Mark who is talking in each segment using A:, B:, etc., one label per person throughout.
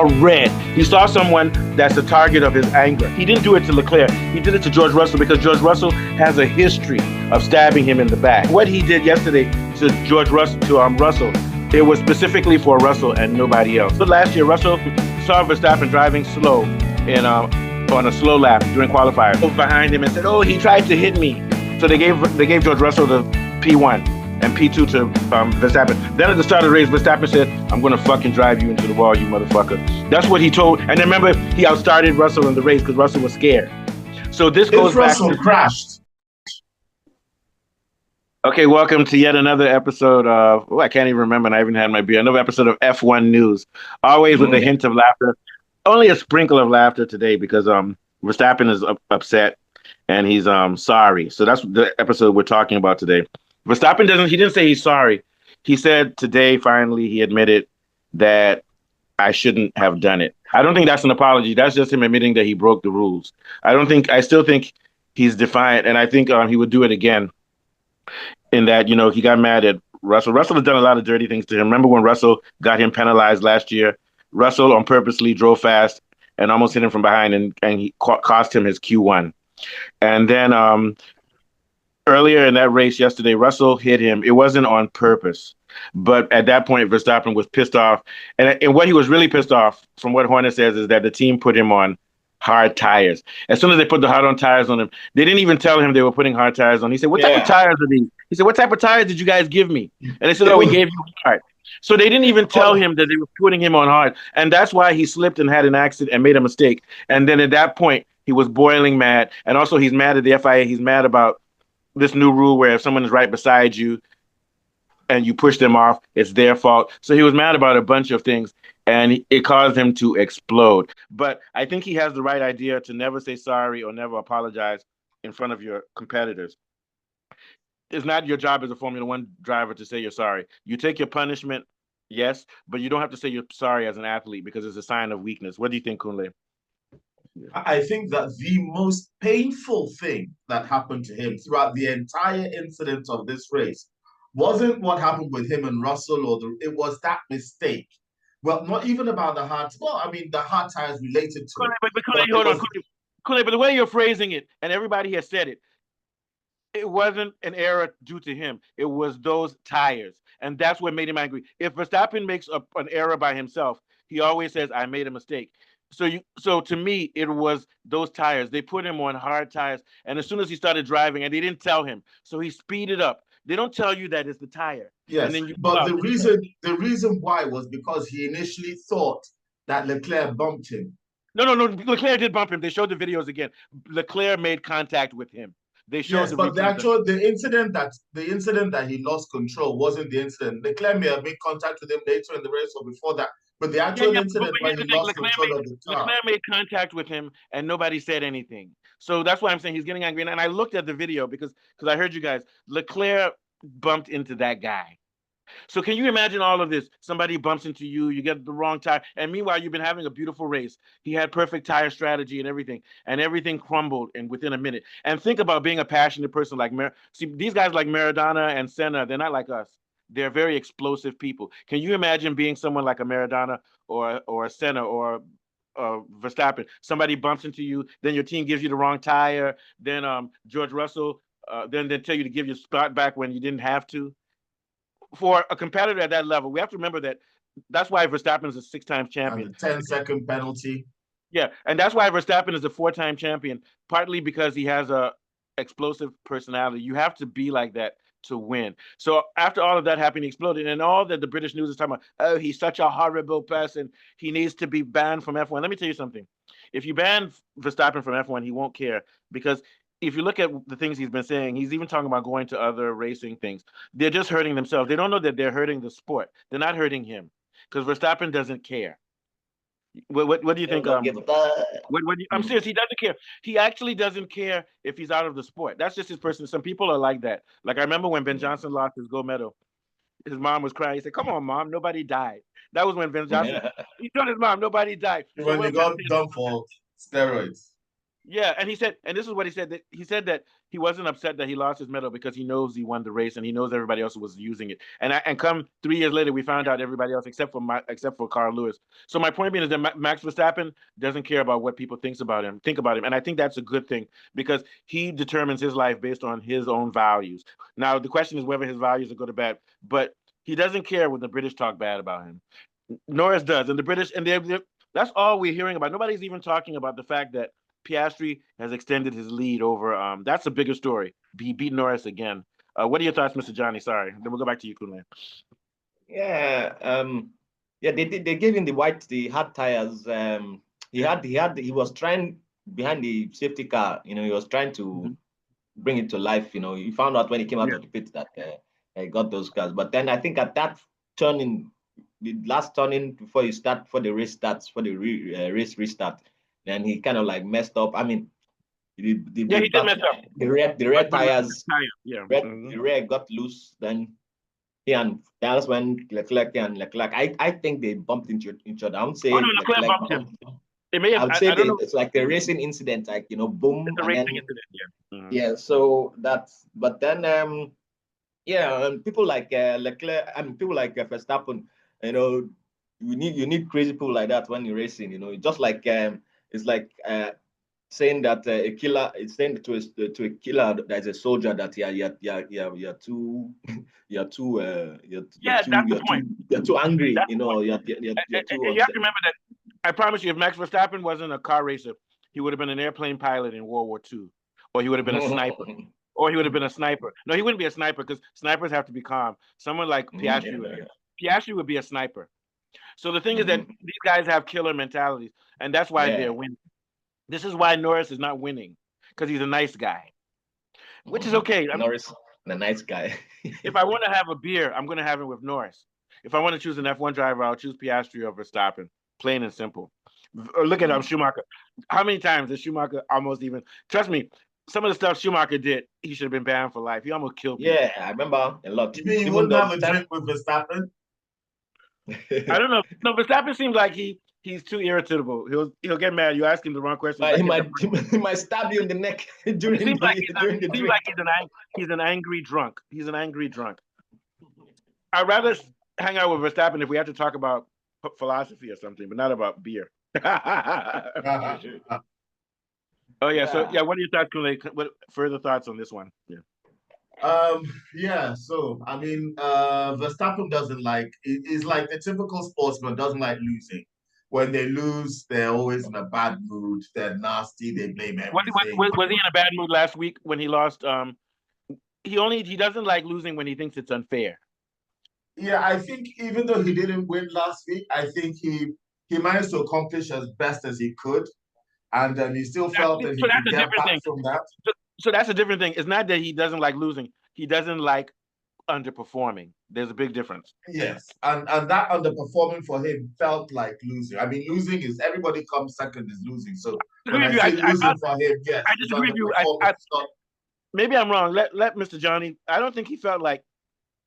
A: red. He saw someone that's the target of his anger. He didn't do it to Leclerc. He did it to George Russell because George Russell has a history of stabbing him in the back. What he did yesterday to George Russell, Russell, it was specifically for Russell and nobody else. But last year, Russell saw Verstappen driving slow on a slow lap during qualifiers. Behind him and said, "Oh, he tried to hit me." So they gave George Russell the P1 and P2 to Verstappen. Then at the start of the race, Verstappen said, "I'm going to fucking drive you into the wall, you motherfucker." That's what he told. And then remember, he outstarted Russell in the race because Russell was scared. So this goes back
B: Russell
A: to
B: crashed.
A: Okay, welcome to yet another episode of, I can't even remember, and I even had my beer. Another episode of F1 News. Always with a hint of laughter. Only a sprinkle of laughter today because Verstappen is upset and he's sorry. So that's the episode we're talking about today. Verstappen he didn't say he's sorry. He said today, finally, he admitted that I shouldn't have done it. I don't think that's an apology. That's just him admitting that he broke the rules. I still think he's defiant, and I think he would do it again. In that, he got mad at Russell. Russell has done a lot of dirty things to him. Remember when Russell got him penalized last year? Russell on purposely drove fast and almost hit him from behind, and he cost him his Q1. And then earlier in that race yesterday, Russell hit him. It wasn't on purpose. But at that point, Verstappen was pissed off. And what he was really pissed off, from what Horner says, is that the team put him on hard tires. As soon as they put the hard tires on him, they didn't even tell him they were putting hard tires on. He said, "What type of tires are these?" He said, "What type of tires did you guys give me?" And they said, "Oh, we gave you hard." So they didn't even tell him that they were putting him on hard. And that's why he slipped and had an accident and made a mistake. And then at that point, he was boiling mad. And also he's mad at the FIA. He's mad about this new rule where if someone is right beside you and you push them off, it's their fault. So he was mad about a bunch of things, and it caused him to explode. But I think he has the right idea to never say sorry or never apologize in front of your competitors. It's not your job as a Formula One driver to say you're sorry. You take your punishment, yes, but you don't have to say you're sorry as an athlete because it's a sign of weakness. What do you think, Kunle?
B: I think that the most painful thing that happened to him throughout the entire incident of this race wasn't what happened with him and Russell, it was that mistake. Well, not even about the hard. Well, I mean, the hard tires related to it.
A: But hold on, Kunle, but the way you're phrasing it, and everybody has said it, it wasn't an error due to him. It was those tires. And that's what made him angry. If Verstappen makes an error by himself, he always says, "I made a mistake." So to me, it was those tires. They put him on hard tires. And as soon as he started driving, and they didn't tell him, so he speeded up. They don't tell you that it's the tire.
B: Yes,
A: and then
B: but the reason why was because he initially thought that Leclerc bumped him.
A: No. Leclerc did bump him. They showed the videos again. Leclerc made contact with him. They showed
B: but the incident that he lost control wasn't the incident. Leclerc may have made contact with him later in the race or before that, but the actual incident when he lost control of the car.
A: Leclerc made contact with him, and nobody said anything. So that's why I'm saying he's getting angry. And I looked at the video because I heard you guys. Leclerc bumped into that guy. So can you imagine all of this? Somebody bumps into you, you get the wrong tire, and meanwhile you've been having a beautiful race. He had perfect tire strategy and everything crumbled within a minute. And think about being a passionate person like see these guys like Maradona and Senna. They're not like us. They're very explosive people. Can you imagine being someone like a Maradona or a Senna or Verstappen? Somebody bumps into you, then your team gives you the wrong tire. Then George Russell, then they tell you to give your spot back when you didn't have to. For a competitor at that level, we have to remember that's why Verstappen is a 6-time champion.
B: And the 10-second penalty.
A: Yeah, and that's why Verstappen is a 4-time champion, partly because he has a explosive personality. You have to be like that to win. So after all of that happened, he exploded, and all that the British news is talking about, oh, he's such a horrible person. He needs to be banned from F1. Let me tell you something. If you ban Verstappen from F1, he won't care because if you look at the things he's been saying, he's even talking about going to other racing things. They're just hurting themselves. They don't know that they're hurting the sport. They're not hurting him because Verstappen doesn't care. What do you think? I'm serious. He doesn't care. He actually doesn't care if he's out of the sport. That's just his person. Some people are like that. Like I remember when Ben Johnson lost his gold medal, his mom was crying. He said, "Come on, mom, nobody died." That was when Ben Johnson. He told his mom, "Nobody died."
B: When they got done for steroids.
A: Yeah, and he said, and this is what he said that he wasn't upset that he lost his medal because he knows he won the race and he knows everybody else was using it. And come 3 years later, we found out everybody else except for Carl Lewis. So my point being is that Max Verstappen doesn't care about what people think about him, and I think that's a good thing because he determines his life based on his own values. Now the question is whether his values are good or bad, but he doesn't care when the British talk bad about him. Norris does, and the British, and that's all we're hearing about. Nobody's even talking about the fact that Piastri has extended his lead over. That's a bigger story. He beat Norris again. What are your thoughts, Mr. Johnny? Sorry, then we'll go back to you, Kunle.
C: Yeah, yeah, they gave him the hard tires. He was trying behind the safety car. He was trying to
A: Mhm.
C: bring it to life. He found out when he came out
A: Yeah,
C: of the pit that he got those cars. But then I think at that turning, the last turning before the race starts, for the race restart, then he kind of like messed up. I mean,
A: yeah, he did mess up,
C: the
A: but
C: red
A: with the
C: tires,
A: tire, yeah.
C: the rear got loose. Then and that's when Leclerc, I think they bumped into each other. I won't
A: Oh no,
C: say
A: Leclerc
C: Leclerc
A: bumped him.
C: bumped.
A: It may
C: I
A: have.
C: would say
A: I don't know.
C: it's like a racing incident, like
A: It's
C: boom,
A: a
C: and
A: racing
C: then
A: incident. Yeah.
C: yeah. So that's but then yeah, and people like Leclerc, I mean people like Verstappen, you know, you need crazy people like that when you're racing. Just like it's like saying that a killer is saying to a killer that's a soldier that you're too
A: Yeah, that's the point.
C: you're too angry.
A: That's the point.
C: You're too
A: And you have
C: upset.
A: to remember that. I promise you, if Max Verstappen wasn't a car racer, he would have been an airplane pilot in World War II, or he would have been a sniper. Or he would have been a sniper. No, he wouldn't be a sniper because snipers have to be calm. Someone like Piastri would be.
C: Yeah,
A: Piastri would be a sniper. So the thing is that
C: yeah.
A: these guys have killer mentalities, and that's why they're
C: Yeah.
A: winning. This is why Norris is not winning because he's a nice guy, which is okay. I mean,
C: Norris, the nice guy.
A: if I want to have a beer, I'm going to have it with Norris. If I want to choose an F1 driver, I'll choose Piastri over Verstappen. Plain and simple. Look at Schumacher. How many times did Schumacher almost even? Trust me, some of the stuff Schumacher did, he should have been banned for life. He almost killed people.
C: Yeah, I remember a lot.
B: You mean you
C: Even
B: wouldn't
C: though
B: have
C: the
B: a
C: time.
B: drink with Verstappen?
A: I don't know. No, Verstappen seems like he's too irritable. He'll get mad. You ask him the wrong questions.
C: He
A: Like in the
C: might he might stab you in the neck
A: He
C: during
A: seems like
C: the
A: he seems like
C: drink.
A: he's an angry drunk. He's an angry drunk. I'd rather hang out with Verstappen if we have to talk about philosophy or something, but not about beer. Oh yeah. So
C: Yeah.
A: yeah, what are your thoughts, Kunle? What further thoughts on this one? Yeah.
B: Um, yeah, so I mean, Verstappen doesn't like is like the typical sportsman, doesn't like losing. When they lose, they're always in a bad mood, they're nasty, they blame everything.
A: Was he in a bad mood last week when he lost? He doesn't like losing when he thinks it's unfair.
B: Yeah, I think even though he didn't win last week, I think he managed to accomplish as best as he could, and he still felt that
A: So
B: he
A: that's
B: could
A: a
B: get
A: different
B: back
A: thing.
B: from that.
A: So that's a different thing. It's not that he doesn't like losing. He doesn't like underperforming. There's a big difference.
B: Yes, and that underperforming for him felt like losing. I mean, losing is everybody comes second is losing. So
A: I
B: when
A: agree
B: I
A: with you.
B: say losing for him, yes,
A: I
B: it's
A: disagree with you.
B: underperforming. It's not.
A: Maybe I'm wrong. Let Mr. Johnny. I don't think he felt like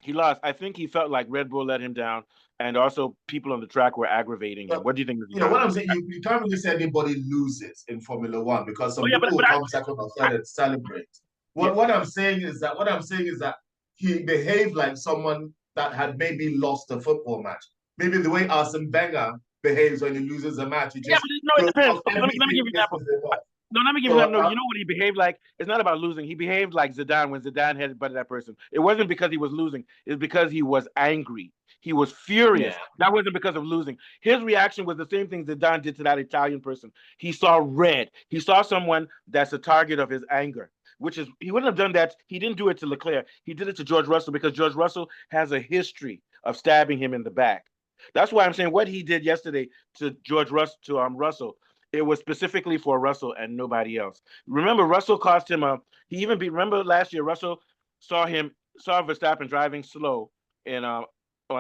A: he lost. I think he felt like Red Bull let him down, and also people on the track were aggravating him.
B: But,
A: What do you think, Mr.
B: what
A: Johnny?
B: I'm saying, you can't really say anybody loses in Formula One because
A: Oh
B: some
A: yeah,
B: people will
A: but
B: come second or
A: I
B: third and celebrate.
A: yeah.
B: What I'm saying is that he behaved like someone that had maybe lost a football match. Maybe the way Arsene Wenger behaves when he loses a match, he
A: Yeah,
B: just
A: but no, it
B: throws
A: depends.
B: off
A: Okay, let me
B: everything,
A: give you an example.
B: pisses him off.
A: No, let me give you
B: So
A: an example. No, you know what he behaved like? It's not about losing. He behaved like Zidane when Zidane had butted that person. It wasn't because he was losing. It's because he was angry. He was furious.
C: Yeah.
A: That wasn't because of losing. His reaction was the same thing Zidane did to that Italian person. He saw red. He saw someone that's a target of his anger, which is he wouldn't have done that. He didn't do it to Leclerc. He did it to George Russell because George Russell has a history of stabbing him in the back. That's why I'm saying what he did yesterday to George Russell Russell. It was specifically for Russell and nobody else. Remember, Russell cost him a. He even beat. Remember last year, Russell saw Verstappen driving slow in on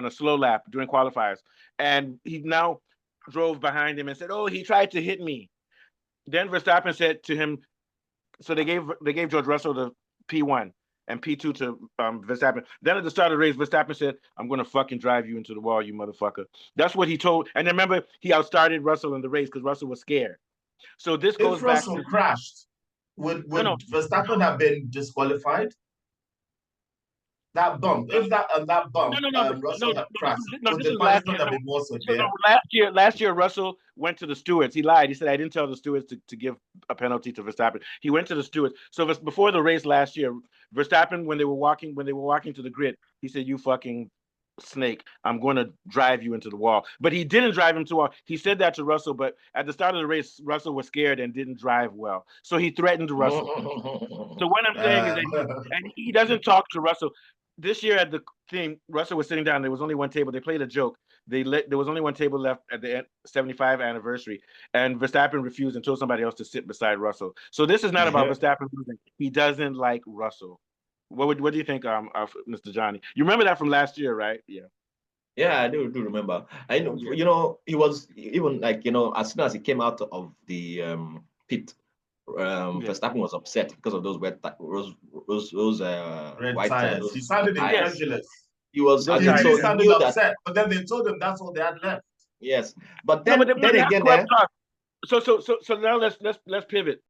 A: a slow lap during qualifiers, and he now drove behind him and said, "Oh, he tried to hit me." Then Verstappen said to him, so they gave George Russell the P1 and P2 to Verstappen. Then at the start of the race, Verstappen said, "I'm going to fucking drive you into the wall, you motherfucker." That's what he told. And remember, he outstarted Russell in the race because Russell was scared. So this
B: If
A: goes back
B: Russell
A: to
B: crashed, would
A: no.
B: Verstappen have been disqualified? That bump, if that
A: No,
B: bump,
A: no, no, no,
B: Russell
A: no.
B: had crashed,
A: No,
B: would
A: this
B: the
A: is last year.
B: punishment have
A: No,
B: been more
A: no,
B: severe?
A: last year, Russell went to the stewards. He lied. He said I didn't tell the stewards to give a penalty to Verstappen. He went to the stewards. So before the race last year, Verstappen, when they were walking to the grid, he said, "You fucking snake, I'm going to drive you into the wall." But he didn't drive him to the wall. He said that to Russell, but at the start of the race, Russell was scared and didn't drive well. So he threatened Russell. So what I'm saying is that he doesn't talk to Russell. This year at the thing, Russell was sitting down. There was only one table. They played a joke. There was only one table left at the 75th anniversary, and Verstappen refused and told somebody else to sit beside Russell. So this is not about Verstappen losing. He doesn't like Russell. What do you think, Mr. Johnny? You remember that from last year, right? Yeah.
C: Yeah, I do remember. I know, he was even like, as soon as he came out of the pit, Verstappen was upset because of those red
B: Red
C: white
B: tires. He sounded
C: tires.
B: incredulous.
C: He was,
A: Those
B: He
C: and
A: tires.
C: so
B: really
C: he
B: sounded
C: knew that.
B: upset. But then they told him that's all they had left.
C: Yes, but
A: No,
C: then
A: but they
C: again,
A: swept us. So now let's pivot.